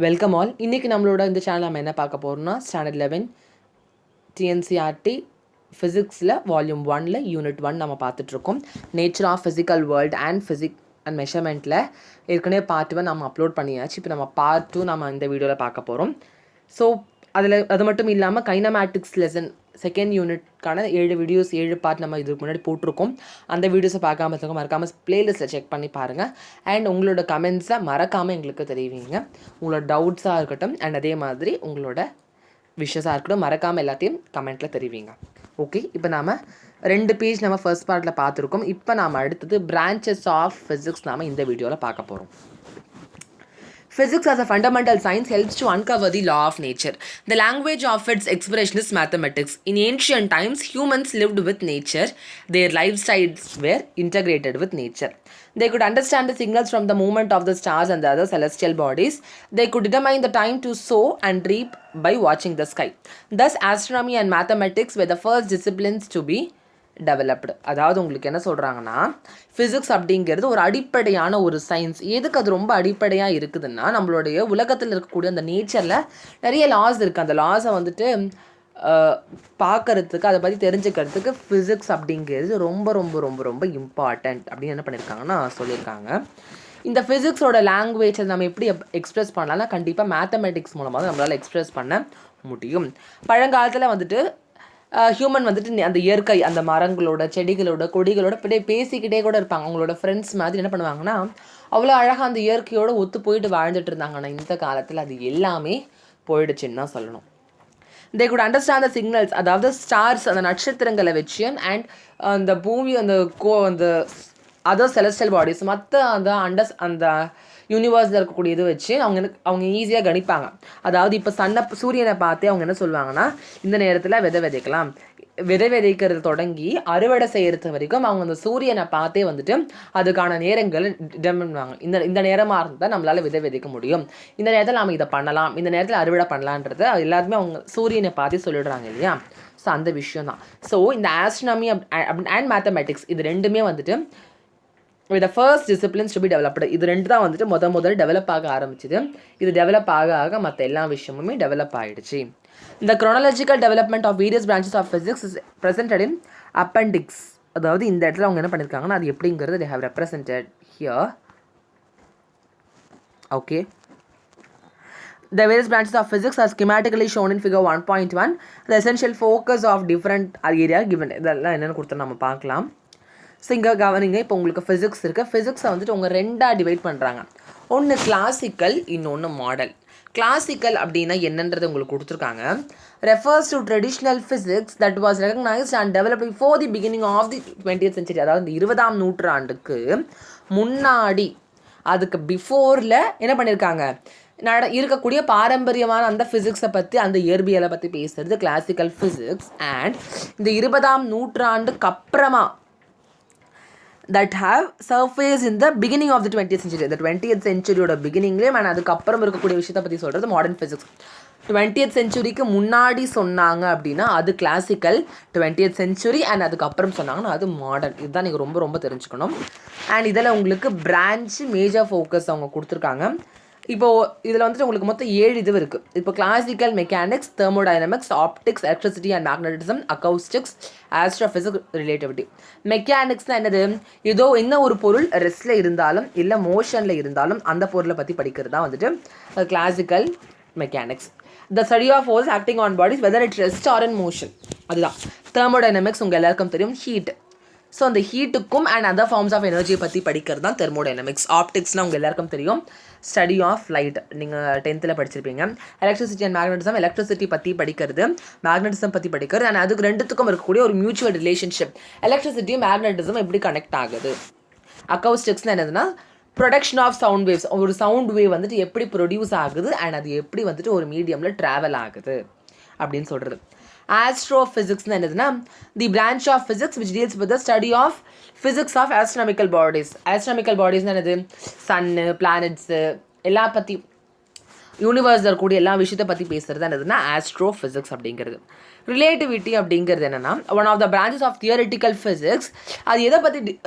Welcome all. இன்றைக்கி நம்மளோட இந்த சேனல் நம்ம என்ன பார்க்க போகிறோம்னா ஸ்டாண்டர்ட் 11 டிஎன்சிஆர்டி ஃபிசிக்ஸில் வால்யூம் 1ல் யூனிட் 1 நம்ம பார்த்துட்ருக்கோம். Nature of physical world and and மெஷர்மெண்ட்டில் ஏற்கனவே பார்ட் 1 நம்ம அப்லோட் பண்ணியாச்சு. இப்போ நம்ம பார்ட் 2 நம்ம இந்த வீடியோவில் பார்க்க போகிறோம். ஸோ அது மட்டும் இல்லாமல் கைனமேட்டிக்ஸ் லெசன் செகண்ட் யூனிட்கான 7 வீடியோஸ் 7 பார்ட் நம்ம இதுக்கு முன்னாடி போட்டிருக்கோம். அந்த வீடியோஸை பார்க்காம இருக்கோம், மறக்காமல் ப்ளேலிஸ்ட்டில் செக் பண்ணி பாருங்கள். அண்ட் உங்களோட கமெண்ட்ஸை மறக்காமல் எங்களுக்கு தெரிவிங்க. உங்களோட டவுட்ஸாக இருக்கட்டும் அண்ட் அதே மாதிரி உங்களோட விஷஸாக இருக்கட்டும், மறக்காமல் எல்லாத்தையும் கமெண்ட்டில் தெரிவிங்க. ஓகே, இப்போ நாம் 2 பேஜ் நம்ம ஃபர்ஸ்ட் பார்ட்டில் பார்த்துருக்கோம். இப்போ நாம் அடுத்தது பிரான்ச்சஸ் ஆஃப் ஃபிசிக்ஸ் நாம் இந்த வீடியோவில் பார்க்க போகிறோம். Physics as a fundamental science helps to uncover the law of nature. The language of its expression is mathematics. In ancient times, humans lived with nature. Their lifestyles were integrated with nature. They could understand the signals from the movement of the stars and the other celestial bodies. They could determine the time to sow and reap by watching the sky. Thus, astronomy and mathematics were the first disciplines to be developed. அதாவது உங்களுக்கு என்ன சொல்கிறாங்கன்னா, physics அப்படிங்கிறது ஒரு அடிப்படையான ஒரு science. எதுக்கு அது ரொம்ப அடிப்படையாக இருக்குதுன்னா, நம்மளுடைய உலகத்தில் இருக்கக்கூடிய அந்த நேச்சரில் நிறைய லாஸ் இருக்குது. அந்த லாஸை வந்துட்டு பார்க்குறதுக்கு, அதை பற்றி தெரிஞ்சுக்கிறதுக்கு ஃபிசிக்ஸ் அப்படிங்கிறது ரொம்ப ரொம்ப ரொம்ப ரொம்ப இம்பார்ட்டண்ட் அப்படின்னு என்ன பண்ணியிருக்காங்கன்னா சொல்லியிருக்காங்க. இந்த ஃபிசிக்ஸோட லாங்குவேஜை நம்ம எப்படி எக்ஸ்ப்ரெஸ் பண்ணலாம்னா, கண்டிப்பாக மேத்தமெட்டிக்ஸ் மூலமாக நம்மளால் எக்ஸ்ப்ரெஸ் பண்ண முடியும். பழங்காலத்தில் வந்துட்டு ஹியூமன் வந்துட்டு அந்த இயற்கை, அந்த மரங்களோட செடிகளோட கொடிகளோட பேசிக்கிட்டே கூட இருப்பாங்க. அவங்களோட ஃப்ரெண்ட்ஸ் மாதிரி என்ன பண்ணுவாங்கன்னா, அவ்வளோ அழகாக அந்த இயற்கையோடு ஒத்து போயிட்டு வாழ்ந்துட்டு இருந்தாங்க. ஆனால் இந்த காலத்தில் அது எல்லாமே போயிடுச்சுன்னு தான் சொல்லணும். தே குட் அண்டர்ஸ்டாண்ட் த சிக்னல்ஸ், அதாவது ஸ்டார்ஸ், அந்த நட்சத்திரங்களை வச்சு அண்ட் அந்த பூமி, அந்த அதர் செலஸ்டியல் பாடிஸ், மற்ற அந்த யூனிவர்ஸில் இருக்கக்கூடிய இது வச்சு அவங்க ஈஸியாக கணிப்பாங்க. அதாவது இப்போ சூரியனை பார்த்தே அவங்க என்ன சொல்லுவாங்கன்னா, இந்த நேரத்தில் விதைக்கலாம். விதைக்கிறது தொடங்கி அறுவடை செய்கிறது வரைக்கும் அவங்க அந்த சூரியனை பார்த்தே வந்துட்டு அதுக்கான நேரங்களை டிட்டர்மின் பண்ணுவாங்க. இந்த நேரமாக இருந்தால் நம்மளால் விதைக்க முடியும், இந்த நேரத்தில் நாம் இதை பண்ணலாம், இந்த நேரத்தில் அறுவடை பண்ணலான்றது எல்லாருமே அவங்க சூரியனை பார்த்தே சொல்லிடுறாங்க இல்லையா. ஸோ அந்த விஷயம் தான். ஸோ இந்த ஆஸ்ட்ரோனமி அண்ட் மேத்தமெட்டிக்ஸ் இது ரெண்டுமே வந்துட்டு with the first disciplines to be developed. இது ரெண்டு தான் வந்துட்டு முதல் டெவலப் ஆக ஆரம்பிச்சுது. இது டெவலப் ஆக மற்ற எல்லா விஷயமுமே டெவலப் ஆகிடுச்சு. இந்த chronological development of various branches of physics is presented in appendix. அதாவது இந்த இடத்துல அவங்க என்ன பண்ணியிருக்காங்கன்னா, அது எப்படிங்கிறது they have represented here. Okay. The various branches of physics are schematically shown in figure 1.1. The essential focus of different area given. இதெல்லாம் என்னென்னு கொடுத்து நம்ம பார்க்கலாம். ஸோ இங்கே கவனிங்க, இப்போ உங்களுக்கு ஃபிசிக்ஸ் இருக்குது. ஃபிசிக்ஸை வந்துட்டு உங்கள் ரெண்டாக டிவைட் பண்ணுறாங்க. ஒன்று கிளாசிக்கல், இன்னொன்று மாடல். கிளாசிக்கல் அப்படின்னா என்னன்றது உங்களுக்கு கொடுத்துருக்காங்க. Refers to traditional physics that was recognised and developed before the beginning of the 20th century. அதாவது இந்த 20ஆம் நூற்றாண்டுக்கு முன்னாடி, அதுக்கு பிஃபோரில் என்ன பண்ணியிருக்காங்க, இருக்கக்கூடிய பாரம்பரியமான அந்த ஃபிசிக்ஸை பற்றி, அந்த இயற்பியலை பற்றி பேசுகிறது கிளாசிக்கல் ஃபிசிக்ஸ். அண்ட் இந்த 20ஆம் நூற்றாண்டுக்கு அப்புறமா that have surfaced in the beginning of the 20th century. The 20th centuryயோட பிகினிங்லேயே அண்ட் அதுக்கப்புறம் இருக்கக்கூடிய விஷயத்தை பற்றி சொல்கிறது மாடர்ன் ஃபிசிக்ஸ். 20th centuryக்கு முன்னாடி சொன்னாங்க அப்படின்னா அது கிளாசிக்கல், 20th century அண்ட் அதுக்கப்புறம் சொன்னாங்கன்னா அது மாடர்ன். இதுதான் நீங்கள் ரொம்ப ரொம்ப தெரிஞ்சுக்கணும். அண்ட் இதில் உங்களுக்கு பிரான்ச்சு மேஜர் ஃபோக்கஸ் அவங்க கொடுத்துருக்காங்க. இப்போது இதில் வந்துட்டு உங்களுக்கு மொத்தம் 7 இது இருக்குது. இப்போ classical mechanics, thermodynamics, optics, electricity and magnetism, acoustics, astrophysics, relativity. மெக்கானிக்ஸ்னால் என்னது, ஏதோ என்ன ஒரு பொருள் ரெஸ்ட்டில் இருந்தாலும் இல்லை மோஷனில் இருந்தாலும் அந்த பொருளை பற்றி படிக்கிறது தான் வந்துட்டு classical mechanics. The study of force acting on bodies whether it rest or in motion, அதுதான். தெர்மோடைனமிக்ஸ் உங்கள் எல்லாருக்கும் தெரியும், ஹீட். ஸோ அந்த ஹீட்டுக்கும் அண்ட் அதர் ஃபார்ம்ஸ் ஆஃப் எனர்ஜியை பற்றி படிக்கிறது தான் தெர்மோடைனமிக்ஸ். ஆப்டிக்ஸ்னால் உங்கள் எல்லாருக்கும் தெரியும், ஸ்டடி ஆஃப் லைட், நீங்கள் 10th படிச்சிருப்பீங்க. எலக்ட்ரிசிட்டி அண்ட் மேக்னட்டிசம், எலக்ட்ரிசிட்டி பற்றி படிக்கிறது, மேக்னட்டிசம் பற்றி படிக்கிறது. அண்ட் அதுக்கு ரெண்டுத்துக்கும் இருக்கக்கூடிய ஒரு மியூச்சுவல் ரிலேஷன்ஷிப், எலக்ட்ரிசிட்டியும் மேக்னட்டிசம் எப்படி கனெக்ட் ஆகுது. அக்கௌஸ்டிக்ஸ்னால் என்னதுன்னா, ப்ரொடக்ஷன் ஆஃப் சவுண்ட் வேவ்ஸ், ஒரு சவுண்ட் வேவ் வந்துட்டு எப்படி ப்ரொடியூஸ் ஆகுது அண்ட் அது எப்படி வந்துட்டு ஒரு மீடியமில் ட்ராவல் ஆகுது அப்படின்னு சொல்கிறது. ஆஸ்ட்ரோஃபிசிக்ஸ்னு என்னதுன்னா, the branch of physics which deals with the study of physics of astronomical bodies. Astronomical பாடிஸ்னு என்னது, சன்னு, பிளானட்ஸு எல்லா பற்றி, யூனிவர்ஸில் இருக்கக்கூடிய எல்லா விஷயத்தை பற்றி பேசுகிறது என்னதுன்னா ஆஸ்ட்ரோஃபிசிக்ஸ் அப்படிங்கிறது. ரிலேட்டிவிட்டி அப்படிங்கிறது என்னென்னா, one of the branches of theoretical physics. அது எதை பற்றி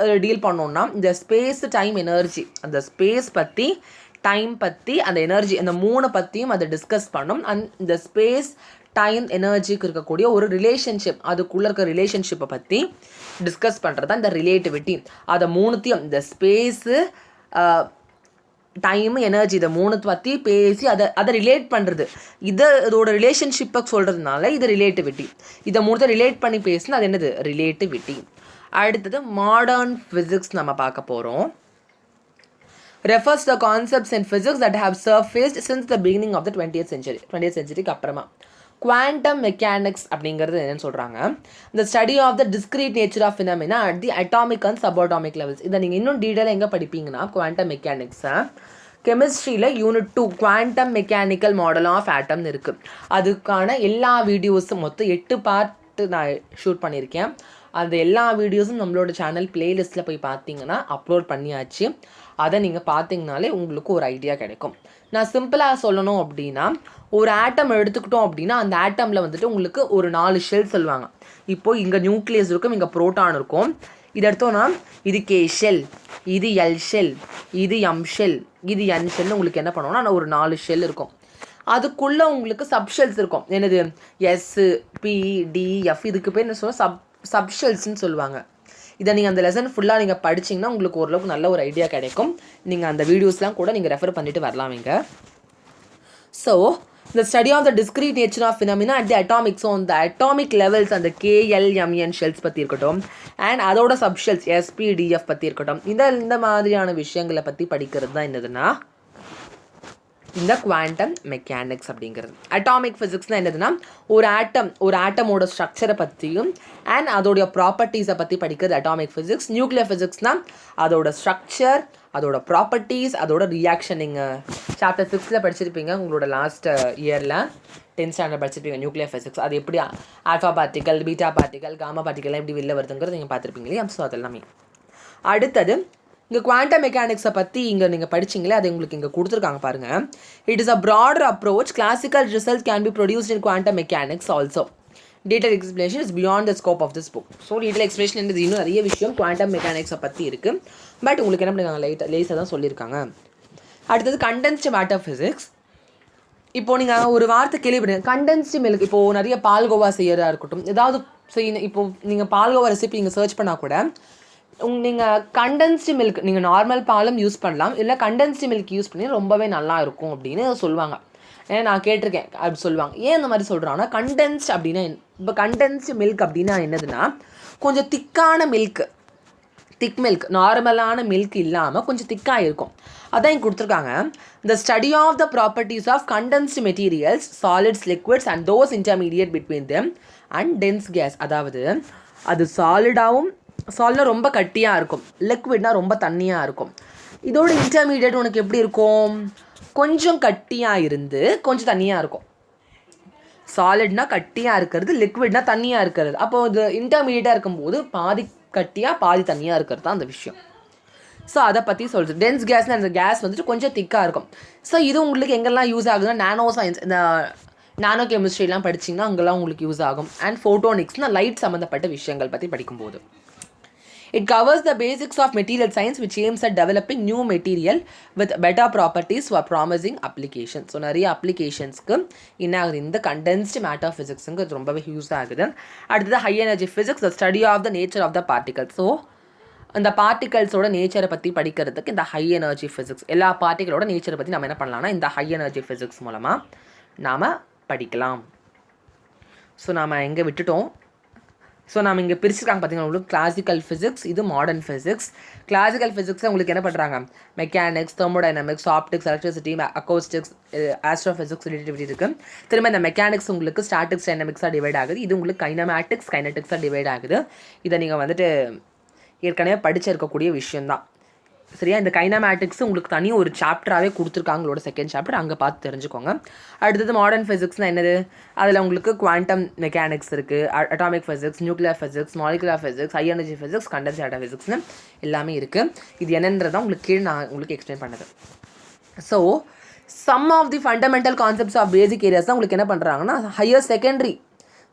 டீல் பண்ணோன்னா, இந்த ஸ்பேஸ் டைம் எனர்ஜி, அந்த ஸ்பேஸ் பற்றி டைம் பற்றி அந்த எனர்ஜி அந்த 3 பற்றியும் அதை டிஸ்கஸ் பண்ணும். அண்ட் இந்த ஸ்பேஸ் டைம் எனர்ஜிக்கு இருக்கக்கூடிய ஒரு ரிலேஷன்ஷிப், அதுக்குள்ளே இருக்க ரிலேஷன்ஷிப்பை பற்றி டிஸ்கஸ் பண்ணுறது தான் இந்த ரிலேட்டிவிட்டி. அதை 3த்தையும் இந்த ஸ்பேஸு டைம் எனர்ஜி இதை 3 பற்றி பேசி அதை ரிலேட் பண்ணுறது, இதோட ரிலேஷன்ஷிப்பை சொல்கிறதுனால இது ரிலேட்டிவிட்டி. இதை 3 ரிலேட் பண்ணி பேசினா அது என்னது ரிலேட்டிவிட்டி. அடுத்தது மாடர்ன் ஃபிசிக்ஸ் நம்ம பார்க்க போகிறோம். refers the concepts in physics that have surfaced since the beginning of the 20th century. 20th centuryக்கு அப்புறமா குவாண்டம் மெக்கானிக்ஸ் அப்படிங்கிறது என்னன்னு சொல்கிறாங்க, the study of the discrete nature of phenomena at the atomic and subatomic levels. இதை நீங்கள் இன்னும் டீட்டெயிலாக எங்கே படிப்பீங்கன்னா குவாண்டம் மெக்கானிக்ஸை கெமிஸ்ட்ரியில் unit 2 quantum mechanical model of ஆட்டம்னு இருக்குது. அதுக்கான எல்லா வீடியோஸும் மொத்தம் 8 பார்ட்டு நான் ஷூட் பண்ணியிருக்கேன். அந்த எல்லா வீடியோஸும் நம்மளோட சேனல் பிளேலிஸ்ட்டில் போய் பார்த்தீங்கன்னா அப்லோட் பண்ணியாச்சு. அதை நீங்கள் பார்த்தீங்கனாலே உங்களுக்கு ஒரு ஐடியா கிடைக்கும். நான் சிம்பிளாக சொல்லணும் அப்படின்னா, ஒரு ஆட்டம் எடுத்துக்கிட்டோம் அப்படின்னா அந்த ஆட்டமில் வந்துட்டு உங்களுக்கு ஒரு 4 ஷெல் சொல்லுவாங்க. இப்போது இங்கே நியூக்ளியஸ் இருக்கும், இங்கே புரோட்டான் இருக்கும். இது எடுத்தோன்னா இது கே ஷெல், இது எல் ஷெல், இது எம் ஷெல், இது என் ஷெல்னு உங்களுக்கு என்ன பண்ணுவோம்னா ஒரு 4 ஷெல் இருக்கும். அதுக்குள்ளே உங்களுக்கு சப்ஷெல்ஸ் இருக்கும். என்னது எஸ் பி டி எஃப், இதுக்கு பேர் என்ன சொல்லுவோம் சப்ஷெல்ஸ்ன்னு சொல்லுவாங்க. இதை நீங்கள் அந்த லெசன் ஃபுல்லாக நீங்கள் படிச்சிங்கன்னா உங்களுக்கு ஓரளவுக்கு நல்ல ஒரு ஐடியா கிடைக்கும். நீங்கள் அந்த வீடியோஸ்லாம் கூட நீங்கள் ரெஃபர் பண்ணிட்டு வரலாம் இங்கே. So the study of the discrete nature of phenomena at the atomic, so on the atomic levels அந்த KLMN shells பற்றி இருக்கட்டும், அண்ட் அதோட சப்ஷெல்ஸ் SPDF பற்றி இருக்கட்டும், இந்த மாதிரியான விஷயங்களை பற்றி படிக்கிறது தான் என்னதுன்னா இந்த குவாண்டம் மெக்கானிக்ஸ் அப்படிங்கிறது. அட்டாமிக் ஃபிசிக்ஸ்னால் என்னதுன்னா ஒரு ஆட்டமோட ஸ்ட்ரக்சரை பற்றியும் அண்ட் அதோடைய ப்ராப்பர்ட்டிஸை பற்றி படிக்கிறது அட்டாமிக் ஃபிசிக்ஸ். நியூக்ளியர் ஃபிசிக்ஸ்னால் அதோட ஸ்ட்ரக்சர், அதோட ப்ராப்பர்ட்டிஸ், அதோட ரியாக்ஷன். நீங்கள் சாப்டர் 6 படிச்சிருப்பீங்க உங்களோட லாஸ்ட் இயரில் 10th ஸ்டாண்டர்ட் படிச்சிருப்பீங்க நியூக்ளியர் ஃபிசிக்ஸ். அது எப்படி alpha particle, beta particle, gamma பார்ட்டிக்கல்லாம் எப்படி வெளில வருதுங்கிறது நீங்கள் பார்த்துருப்பீங்க இல்லையா? ஸோ அதெல்லாமே. அடுத்தது இங்கே குவாண்டம் மெக்கானிக்ஸை பற்றி இங்கே நீங்கள் படிச்சிங்களே, அது உங்களுக்கு இங்கே கொடுத்துருக்காங்க பாருங்கள். It is a broader approach. Classical result can be produced in quantum mechanics also. Detail explanation is beyond the scope of this book. So detail explanation என்னது, இன்னும் நிறைய விஷயம் குவாண்டம் மெக்கானிக்ஸை பற்றி இருக்குது. பட் உங்களுக்கு என்ன பண்ணுறாங்க லேஸாக தான் சொல்லியிருக்காங்க. அடுத்தது கண்டென்ஸ்டு மேட்டர் ஃபிசிக்ஸ். இப்போது நீங்கள் ஒரு வார்த்தை கேள்விப்படுங்க, கண்டென்ஸ்டு மில்க். இப்போது நிறைய பால்கோவா செய்யறதா இருக்கட்டும், ஏதாவது செய்யணும். இப்போது நீங்கள் பால்கோவா ரெசிபி நீங்கள் சர்ச் பண்ணால் கூட நீங்கள் கண்டென்ஸ்டு மில்க், நீங்கள் நார்மல் பாலும் யூஸ் பண்ணலாம், இல்லை கண்டென்ஸ்டு மில்க் யூஸ் பண்ணி ரொம்பவே நல்லா இருக்கும் அப்படின்னு சொல்லுவாங்க. ஏன்னா நான் கேட்டிருக்கேன் அப்படி சொல்லுவாங்க. ஏன் இந்த மாதிரி சொல்கிறாங்கன்னா, கண்டென்ஸ்ட் அப்படின்னா இப்போ கண்டென்ஸ்டு மில்க் அப்படின்னா என்னதுன்னா கொஞ்சம் திக்கான மில்க், திக் மில்க், நார்மலான மில்க் இல்லாமல் கொஞ்சம் திக்காக இருக்கும். அதான் இங்கே கொடுத்துருக்காங்க. The study of the properties of condensed materials, solids, liquids and those intermediate between them and dense gas. அதாவது அது சாலிடாகவும், சாலிடாக ரொம்ப கட்டியாக இருக்கும், லிக்விட்னா ரொம்ப தண்ணியாக இருக்கும். இதோட இன்டர்மீடியேட் உனக்கு எப்படி இருக்கும், கொஞ்சம் கட்டியாக இருந்து கொஞ்சம் தண்ணியாக இருக்கும். சாலிட்னா கட்டியாக இருக்கிறது, லிக்விட்னா தண்ணியாக இருக்கிறது. அப்போது இது இன்டர்மீடியேட்டாக இருக்கும்போது பாதி கட்டியாக பாதி தண்ணியாக இருக்கிறது தான் அந்த விஷயம். ஸோ அதை பற்றி சொல்கிறது. டென்ஸ் கேஸ்னால் அந்த கேஸ் வந்துட்டு கொஞ்சம் திக்காக இருக்கும். ஸோ இது உங்களுக்கு எங்கெல்லாம் யூஸ் ஆகுதுன்னா நானோ சயின்ஸ், இந்த நானோ கெமிஸ்ட்ரிலாம் படிச்சிங்கன்னா அங்கெல்லாம் உங்களுக்கு யூஸ் ஆகும். அண்ட் ஃபோட்டோனிக்ஸ்னால் லைட் சம்மந்தப்பட்ட விஷயங்கள் பற்றி படிக்கும்போது. It covers the basics of material science which aims at developing new material with better properties for promising applications. So நிறைய அப்ளிகேஷன்ஸ்க்கு என்ன ஆகுது, இந்த கண்டென்ஸ்டு மேட்டர் ஃபிசிக்ஸுங்க ரொம்பவே யூஸ் ஆகுது. அடுத்தது high energy physics, the study of the nature of the particle. So அந்த பார்ட்டிகல்ஸோட நேச்சரை பற்றி படிக்கிறதுக்கு இந்த ஹை எனர்ஜி ஃபிசிக்ஸ், எல்லா பார்ட்டிகளோட நேச்சரை பற்றி நம்ம என்ன பண்ணலாம்னா இந்த ஹை எனர்ஜி ஃபிசிக்ஸ் மூலமாக நாம் படிக்கலாம். ஸோ நாம் எங்கே விட்டுட்டோம், ஸோ நம்ம இங்கே பிரிச்சுருக்காங்க பார்த்தீங்கன்னா உங்களுக்கு கிளாசிக்கல் ஃபிசிக்ஸ், இது மாடர்ன் ஃபிசிக்ஸ். கிளாசிக்கல் ஃபிசிக்ஸில் உங்களுக்கு என்ன பண்ணுறாங்க, mechanics, thermodynamics, optics, electricity, acoustics, astrophysics, relativity இருக்குது. திரும்ப இந்த மெக்கானிக்ஸ் உங்களுக்கு ஸ்டாட்டிக்ஸ், டைனமிக்ஸாக டிவைட் ஆகுது. இது உங்களுக்கு கைனமேட்டிக்ஸ், கைனட்டிக்ஸாக டிவைட் ஆகுது. இதை நீங்கள் வந்துட்டு ஏற்கனவே படிச்சிருக்கக்கூடிய விஷயந்தான். சரியா? இந்த கைனமேட்டிக்ஸ் உங்களுக்கு தனி ஒரு சாப்டராகவே கொடுத்துருக்காங்க, உங்களோட செகண்ட் சாப்டர், அங்கே பார்த்து தெரிஞ்சுக்கோங்க. அடுத்தது மாடர்ன் ஃபிசிக்ஸ்னால் என்னது, அதில் உங்களுக்கு குவாண்டம் மெக்கானிக்ஸ் இருக்குது, atomic physics, nuclear physics, molecular physics, high energy physics, condensed matter ஃபிசிக்ஸ்னு எல்லாமே இருக்குது. இது என்னன்றதான் உங்களுக்கு கீழே நான் உங்களுக்கு எக்ஸ்பிளைன் பண்ணது. So some of the fundamental concepts of basic areas தான் உங்களுக்கு என்ன பண்ணுறாங்கன்னா ஹையர் செகண்டரி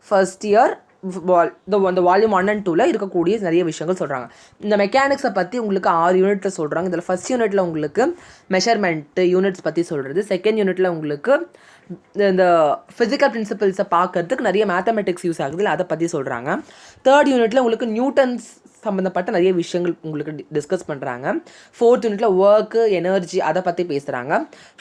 ஃபர்ஸ்ட் இயர் இந்த வால்யூம் 1 and 2ல் இருக்கக்கூடிய நிறைய விஷயங்கள் சொல்கிறாங்க. இந்த மெக்கானிக்ஸை பற்றி உங்களுக்கு 6 யூனிட்டில் சொல்கிறாங்க. இதில் ஃபஸ்ட் யூனிட்டில் உங்களுக்கு மெஷர்மெண்ட்டு யூனிட்ஸ் பற்றி சொல்கிறது, செகண்ட் யூனிட்டில் உங்களுக்கு இந்த ஃபிசிக்கல் பிரின்சிபல்ஸை பார்க்கறதுக்கு நிறைய மேத்தமெட்டிக்ஸ் யூஸ் ஆகுது, அதை பற்றி சொல்கிறாங்க. தேர்ட் யூனிட்டில் உங்களுக்கு நியூட்டன்ஸ் சம்மந்தப்பட்ட நிறைய விஷயங்கள் உங்களுக்கு டிஸ்கஸ் பண்ணுறாங்க. ஃபோர்த் யூனிட்டில் ஒர்க்கு, எனர்ஜி அதை பற்றி பேசுகிறாங்க.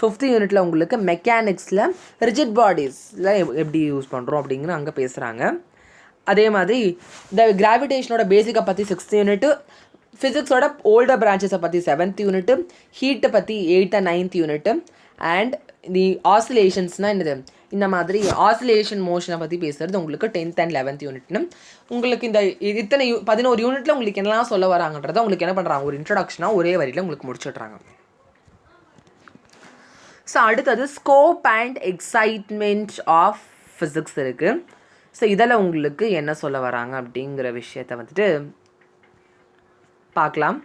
ஃபிஃப்த் யூனிட்டில் உங்களுக்கு மெக்கானிக்ஸில் ரிஜிட் பாடிஸில் எப்படி யூஸ் பண்ணுறோம் அப்படிங்கிற அங்கே பேசுகிறாங்க. அதே மாதிரி இந்த கிராவிடேஷனோட பேசிக்கை பற்றி 6th யூனிட்டு, ஃபிசிக்ஸோட ஓல்டர் பிரான்ச்சஸை பற்றி 7th யூனிட்டு, ஹீட்டை பற்றி 8th and 9th unit, and the ஆசிலேஷன்ஸ்னால் என்னது, இந்த மாதிரி ஆசிலேஷன் மோஷனை பற்றி பேசுகிறது உங்களுக்கு 10th and 11th யூனிட்னு. உங்களுக்கு இந்த இத்தனை 11 யூனிட்டில் உங்களுக்கு என்னெல்லாம் சொல்ல வராங்கன்றதை உங்களுக்கு என்ன பண்ணுறாங்க, ஒரு இன்ட்ரடக்ஷனாக ஒரே வரியில் உங்களுக்கு முடிச்சுட்றாங்க. ஸோ அடுத்தது scope and excitement of physics இருக்குது. ஸோ இதில் உங்களுக்கு என்ன சொல்ல வராங்க அப்படிங்கிற விஷயத்தை வந்துட்டு பார்க்கலாம்.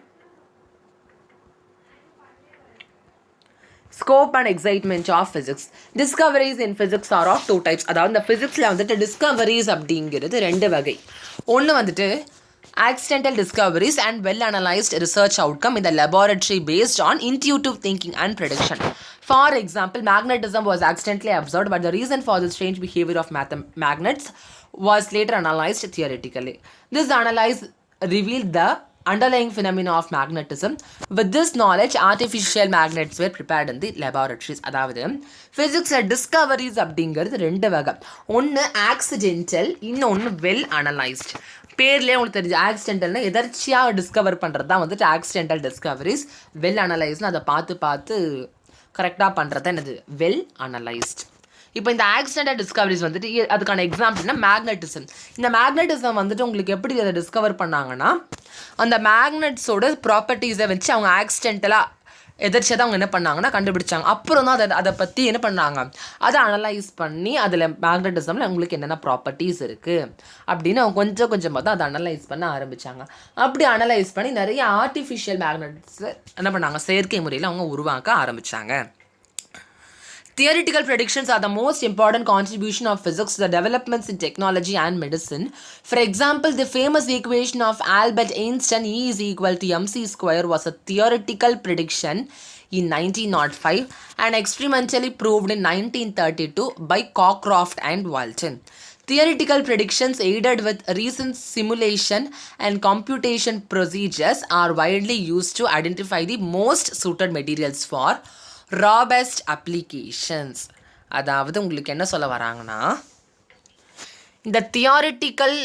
Scope and excitement of physics. Discoveries in physics are of two types. அதாவது இந்த ஃபிசிக்ஸில் வந்துட்டு டிஸ்கவரிஸ் அப்படிங்கிறது 2 வகை. ஒன்று வந்துட்டு accidental discoveries and well analyzed research outcome in the laboratory based on intuitive thinking and prediction. For example, magnetism was accidentally observed, but the reason for the strange behavior of magnets was later analyzed theoretically. This analysis revealed the underlying phenomena of magnetism. With this knowledge, artificial magnets were prepared in the laboratories. அதாவது ஃபிசிக்ஸில் discoveries அப்படிங்கிறது 2 வகை. ஒன்று accidental, இன்னொன்று well analysed. பேர்லேயே உங்களுக்கு தெரிஞ்சு ஆக்சிடென்டல்னா எதர்ச்சியாக discover பண்ணுறது தான் வந்துட்டு ஆக்சிடென்டல் டிஸ்கவரிஸ். வெல் அனலைஸ்னால் அதை பார்த்து கரெக்டாக பண்ணுறது தான் என்னது, வெல் அனலைஸ்ட். இப்போ இந்த ஆக்சிடென்டல் டிஸ்கவரிஸ் வந்துட்டு அதுக்கான எக்ஸாம்பிள்னா மேக்னட்டிசம். இந்த மேக்னட்டிசம் வந்துட்டு உங்களுக்கு எப்படி அதை டிஸ்கவர் பண்ணாங்கன்னா, அந்த மேக்னட்ஸோட ப்ராப்பர்ட்டிஸை வச்சு அவங்க ஆக்சிடென்டலாக எதிர்ச்சியாக தான் அவங்க என்ன பண்ணாங்கன்னா கண்டுபிடிச்சாங்க. அப்புறம் தான் அதை பற்றி என்ன பண்ணாங்க, அதை அனலைஸ் பண்ணி அதில் மேக்னட்டிசமில் உங்களுக்கு என்னென்ன ப்ராப்பர்ட்டிஸ் இருக்குது அப்படின்னு அவங்க கொஞ்சம் கொஞ்சமாக தான் அதை அனலைஸ் பண்ண ஆரம்பித்தாங்க. அப்படி அனலைஸ் பண்ணி நிறைய ஆர்டிஃபிஷியல் மேக்னட்ஸ் என்ன பண்ணாங்க, செயற்கை முறையில் அவங்க உருவாக்க ஆரம்பித்தாங்க. Theoretical predictions are the most important contribution of physics to the developments in technology and medicine. For example, the famous equation of Albert Einstein, E is equal to mc square, was a theoretical prediction in 1905 and experimentally proved in 1932 by Cockcroft and Walton. Theoretical predictions aided with recent simulation and computation procedures are widely used to identify the most suited materials for robust applications. அதாவது உங்களுக்கு என்ன சொல்ல வராங்கன்னா, இந்த theoretical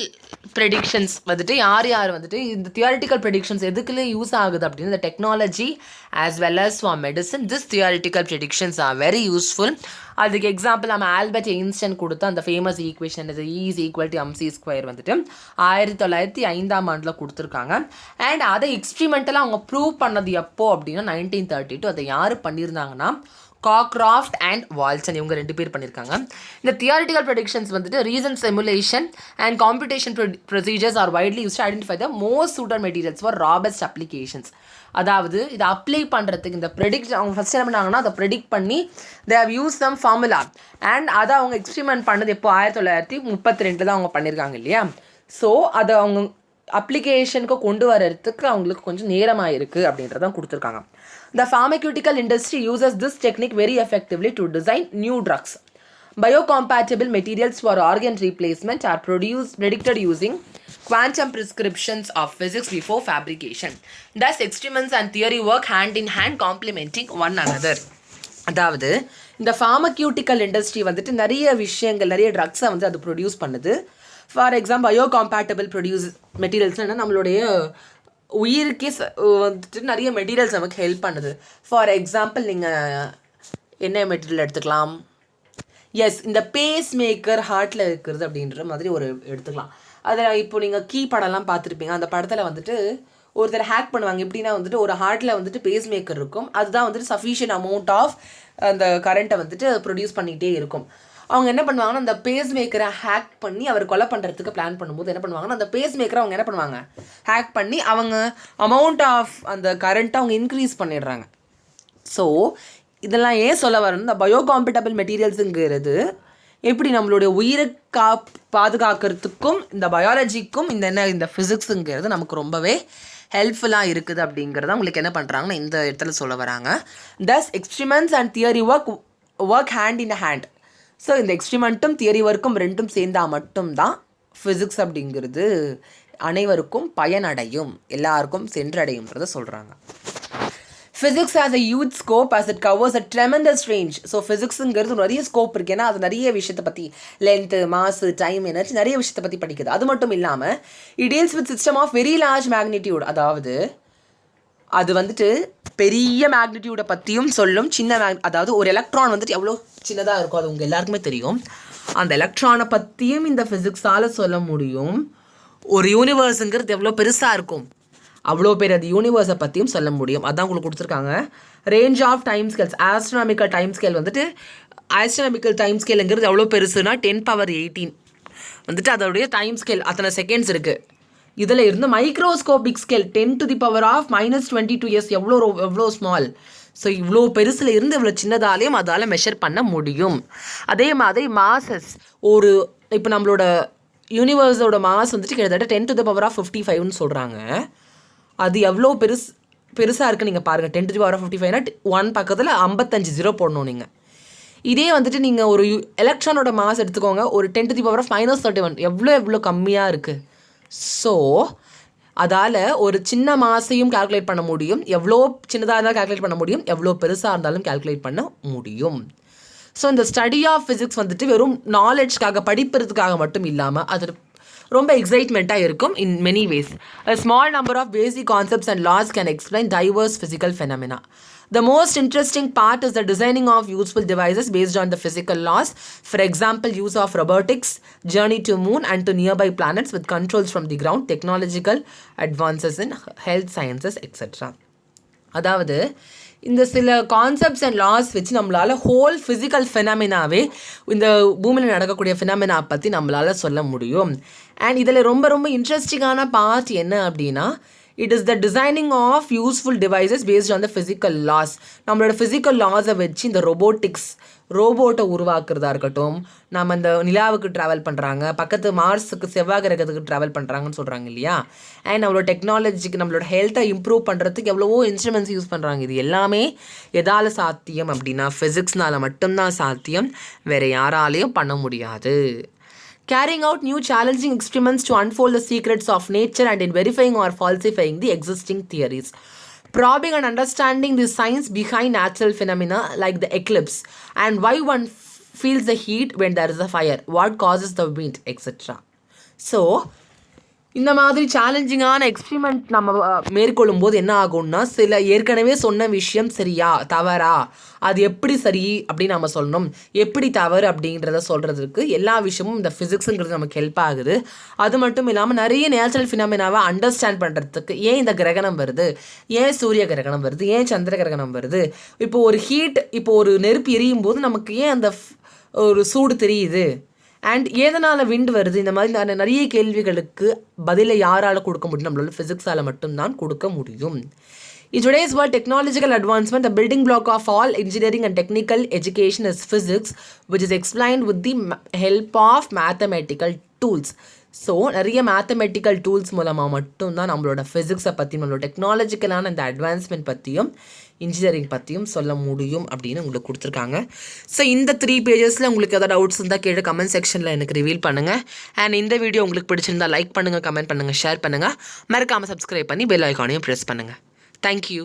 predictions வந்துட்டு யார் வந்துட்டு இந்த தியாரிட்டிக்கல் ப்ரெடிக்ஷன்ஸ் எதுக்குள்ளே யூஸ் ஆகுது அப்படின்னு, இந்த technology as well as for medicine. This theoretical predictions are very useful. அதுக்கு எக்ஸாம்பிள் நம்ம ஆல்பர்ட் ஐன்ஸ்டைன் கொடுத்த அந்த famous equation E is equal to mc square வந்துட்டு 1905 கொடுத்துருக்காங்க. அண்ட் அதை எக்ஸ்பிரிமெண்டலாக அவங்க ப்ரூவ் பண்ணது எப்போ அப்படின்னா 1932. அதை யார் பண்ணியிருந்தாங்கன்னா காக்ராஃப்ட் அண்ட் வால்சன், இவங்க 2 பேர் பண்ணியிருக்காங்க. இந்த தியாரிட்டிக்கல் ப்ரெடிக்ஷன்ஸ் வந்துட்டு reason simulation and competition procedures are widely use to identify the most suited materials for robust applications. அதாவது இதை அப்ளை பண்ணுறதுக்கு இந்த அவங்க ஃபஸ்ட் என்ன பண்ணாங்கன்னா, அதை ப்ரெடிக்ட் பண்ணி they have use some formula and அதை அவங்க எக்ஸ்பிரிமெண்ட் பண்ணது எப்போ 1932 தான் அவங்க பண்ணியிருக்காங்க இல்லையா. ஸோ அதை அவங்க அப்ளிகேஷனுக்கு கொண்டு வரதுக்கு அவங்களுக்கு கொஞ்சம் நேரமாக இருக்குது அப்படின்றதான் கொடுத்துருக்காங்க. The pharmaceutical industry uses this technique very effectively to design new drugs. Biocompatible materials for organ replacement are predicted using quantum prescriptions of physics before fabrication. Thus, experiments and theory work hand in hand, complementing one another. அதாவது இந்த pharmaceutical industry வந்துட்டு நிறைய விஷயங்கள், நிறைய ட்ரக்ஸை வந்து அது produce பண்ணுது. For example பயோகாம்பேட்டபிள் மெட்டீரியல்ஸ்னால் நம்மளுடைய உயிருக்கே வந்துட்டு நிறைய மெட்டீரியல்ஸ் நமக்கு ஹெல்ப் பண்ணுது. ஃபார் எக்ஸாம்பிள் நீங்கள் என்ன மெட்டீரியல் எடுத்துக்கலாம், எஸ் இந்த பேஸ் மேக்கர் ஹார்ட்டில் இருக்கிறது அப்படின்ற மாதிரி ஒரு எடுத்துக்கலாம். அதில் இப்போ நீங்கள் கீ படம்லாம் பார்த்துருப்பீங்க. அந்த படத்தில் வந்துட்டு ஒருத்தர் ஹேக் பண்ணுவாங்க. எப்படின்னா வந்துட்டு ஒரு ஹார்ட்டில் வந்துட்டு பேஸ் மேக்கர் இருக்கும், அதுதான் வந்துட்டு சஃபிஷியன்ட் அமௌண்ட் ஆஃப் அந்த கரண்ட்டை வந்துட்டு ப்ரொடியூஸ் பண்ணிகிட்டே இருக்கும். அவங்க என்ன பண்ணுவாங்கன்னா, அந்த பேஸ் மேக்கரை ஹேக் பண்ணி அவர் கொலை பண்ணுறதுக்கு பிளான் பண்ணும்போது என்ன பண்ணுவாங்கன்னா, அந்த பேஸ் மேக்கரை அவங்க என்ன பண்ணுவாங்க, ஹேக் பண்ணி அவங்க அமௌண்ட் ஆஃப் அந்த கரண்ட்டை அவங்க இன்க்ரீஸ் பண்ணிடுறாங்க. ஸோ இதெல்லாம் ஏன் சொல்ல வரணும், இந்த பயோகாம்பேட்டபிள் மெட்டீரியல்ஸுங்கிறது எப்படி நம்மளுடைய உயிரை பாதுகாக்கிறதுக்கும் இந்த பயாலஜிக்கும் இந்த ஃபிசிக்ஸுங்கிறது நமக்கு ரொம்பவே ஹெல்ப்ஃபுல்லாக இருக்குது அப்படிங்கிறத உங்களுக்கு என்ன பண்ணுறாங்கன்னா இந்த இடத்துல சொல்ல வராங்க. Thus experiments and theory work hand in hand. So இந்த எக்ஸ்பிரிமெண்ட்டும் தியரி ஒர்க்கும் ரெண்டும் சேர்ந்தால் மட்டும்தான் ஃபிசிக்ஸ் அப்படிங்கிறது அனைவருக்கும் பயனடையும், எல்லாருக்கும் சென்றடையும்ன்றதை சொல்கிறாங்க. Physics has a huge scope as it covers a tremendous range. So ஃபிசிக்ஸுங்கிறது நிறைய ஸ்கோப் இருக்குது. ஏன்னா அது நிறைய விஷயத்தை பற்றி லென்த்து, மாசு, டைம், எனர்ஜி நிறைய விஷயத்தை பற்றி படிக்குது. அது மட்டும் இல்லாமல் it deals with system of very large magnitude. அதாவது அது வந்துட்டு பெரிய மேக்னிடியூடை பற்றியும் சொல்லும். அதாவது ஒரு எலக்ட்ரான் வந்துட்டு எவ்வளோ சின்னதாக இருக்கும் அது உங்கள் எல்லாருக்குமே தெரியும். அந்த எலக்ட்ரானை பற்றியும் இந்த ஃபிசிக்ஸால் சொல்ல முடியும். ஒரு யூனிவர்ஸுங்கிறது எவ்வளோ பெருசாக இருக்கும், அவ்வளோ பேர் அது யூனிவர்ஸை பற்றியும் சொல்ல முடியும். அதான் உங்களுக்கு கொடுத்துருக்காங்க. Range of time scales, astronomical time scale வந்துட்டு ஆஸ்ட்ரானமிக்கல் டைம் ஸ்கேலுங்கிறது எவ்வளோ பெருசுனா 10^18 வந்துட்டு அதோடைய டைம் ஸ்கேல் அத்தனை செகண்ட்ஸ் இருக்குது. இதில் இருந்து மைக்ரோஸ்கோபிக் ஸ்கேல் 10⁻⁻22 இயர்ஸ் எவ்வளோ ஸ்மால். ஸோ இவ்வளோ பெருசில் இருந்து இவ்வளோ சின்னதாலேயும் அதால் மெஷர் பண்ண முடியும். அதே மாதிரி மாசஸ், ஒரு இப்போ நம்மளோட யூனிவர்ஸோட மாஸ் வந்துட்டு கிட்டத்தட்ட 10⁻55ன்னு சொல்கிறாங்க. அது எவ்வளோ பெருசாக இருக்குது நீங்கள் பாருங்கள். 10⁻55னா 1 பக்கத்தில் 55 0 போடணும் நீங்கள். இதே வந்துட்டு நீங்கள் ஒரு எலக்ட்ரானோட மாஸ் எடுத்துக்கோங்க, ஒரு 10⁻⁻31 எவ்வளோ கம்மியாக இருக்குது. ஸோ அதால் ஒரு சின்ன மாசையும் கால்குலேட் பண்ண முடியும், எவ்வளோ சின்னதாக இருந்தாலும் கால்குலேட் பண்ண முடியும், எவ்வளோ பெருசாக இருந்தாலும் கால்குலேட் பண்ண முடியும். ஸோ இந்த ஸ்டடி ஆஃப் ஃபிசிக்ஸ் வந்துட்டு வெறும் நாலேஜ்க்காக படிப்பதுக்காக மட்டும் இல்லாமல் அது ரொம்ப எக்ஸைட்மெண்ட்டாக இருக்கும் in many ways. A small number of basic concepts and laws can explain diverse physical phenomena. The most interesting part is the designing of useful devices based on the physical laws. For example, use of robotics, journey to moon and to nearby planets with controls from the ground, technological advances in health sciences, etc. அதாவது இந்த சில concepts and loss வச்சு நம்மளால் whole physical ஃபினாமினாவே இந்த பூமியில் நடக்கக்கூடிய phenomena பற்றி நம்மளால் சொல்ல முடியும். அண்ட் இதில் ரொம்ப ரொம்ப இன்ட்ரெஸ்டிங்கான பார்ட் என்ன அப்படின்னா, it is the designing of useful devices based on the physical laws. நம்மளோட ஃபிசிக்கல் லாஸை வச்சு இந்த ரோபோட்டை உருவாக்குறதா இருக்கட்டும், நம்ம இந்த நிலாவுக்கு ட்ராவல் பண்ணுறாங்க, பக்கத்து மார்ஸுக்கு செவ்வாய் கிரகத்துக்கு ட்ராவல் பண்ணுறாங்கன்னு சொல்கிறாங்க இல்லையா. அண்ட் நம்மளோட டெக்னாலஜிக்கு நம்மளோட ஹெல்த்தை இம்ப்ரூவ் பண்ணுறதுக்கு எவ்வளவோ இன்ஸ்ட்ருமெண்ட்ஸ் யூஸ் பண்ணுறாங்க. இது எல்லாமே எதால் சாத்தியம் அப்படின்னா ஃபிசிக்ஸ்னால் மட்டும்தான் சாத்தியம், வேறு யாராலையும் பண்ண முடியாது. Carrying out new challenging experiments to unfold the secrets of nature and in verifying or falsifying the existing theories. Probing and understanding the science behind natural phenomena like the eclipse and why one feels the heat when there is a fire, what causes the wind, etc. So, இந்த மாதிரி சேலஞ்சிங்கான experiment நம்ம மேற்கொள்ளும் போது என்ன ஆகும்னா, சில ஏற்கனவே சொன்ன விஷயம் சரியா தவறா, அது எப்படி சரி அப்படின்னு நம்ம சொல்லணும், எப்படி தவறு அப்படின்றத சொல்கிறதுக்கு எல்லா விஷயமும் இந்த ஃபிசிக்ஸுங்கிறது நமக்கு ஹெல்ப் ஆகுது. அது மட்டும் இல்லாமல் நிறைய நேச்சுரல் ஃபினாமினாவை அண்டர்ஸ்டாண்ட் பண்ணுறதுக்கு, ஏன் இந்த கிரகணம் வருது, ஏன் சூரிய கிரகணம் வருது, ஏன் சந்திர கிரகணம் வருது, இப்போ ஒரு நெருப்பு எரியும் போது நமக்கு ஏன் அந்த ஒரு சூடு தெரியுது, அண்ட் எதனால் விண்ட் வருது, இந்த மாதிரி நிறைய கேள்விகளுக்கு பதிலை யாரால் கொடுக்க முடியும், நம்மளால ஃபிசிக்ஸால் மட்டும்தான் கொடுக்க முடியும். In today's world, technological advancement, the building block of all engineering and technical education is physics, which is explained with the help of mathematical tools. So நிறைய மேத்தமெட்டிக்கல் டூல்ஸ் மூலமாக மட்டும்தான் நம்மளோட ஃபிசிக்ஸை பற்றி, நம்மளோட டெக்னாலஜிக்கலான இந்த அட்வான்ஸ்மெண்ட் பற்றியும் இன்ஜினியரிங் பற்றியும் சொல்ல முடியும் அப்படின்னு உங்களுக்கு கொடுத்துருக்காங்க. ஸோ இந்த 3 பேஜஸில் உங்களுக்கு எதாவது டவுட்ஸ் இருந்தால் கீழே கமெண்ட் செக்ஷனில் எனக்கு ரிவீல் பண்ணுங்கள். அண்ட் இந்த வீடியோ உங்களுக்கு பிடிச்சிருந்தால் லைக் பண்ணுங்கள், கமெண்ட் பண்ணுங்கள், ஷேர் பண்ணுங்கள், மறக்காமல் சப்ஸ்கிரைப் பண்ணி பெல் ஐக்கானையும் ப்ரெஸ் பண்ணுங்கள். தேங்க்யூ.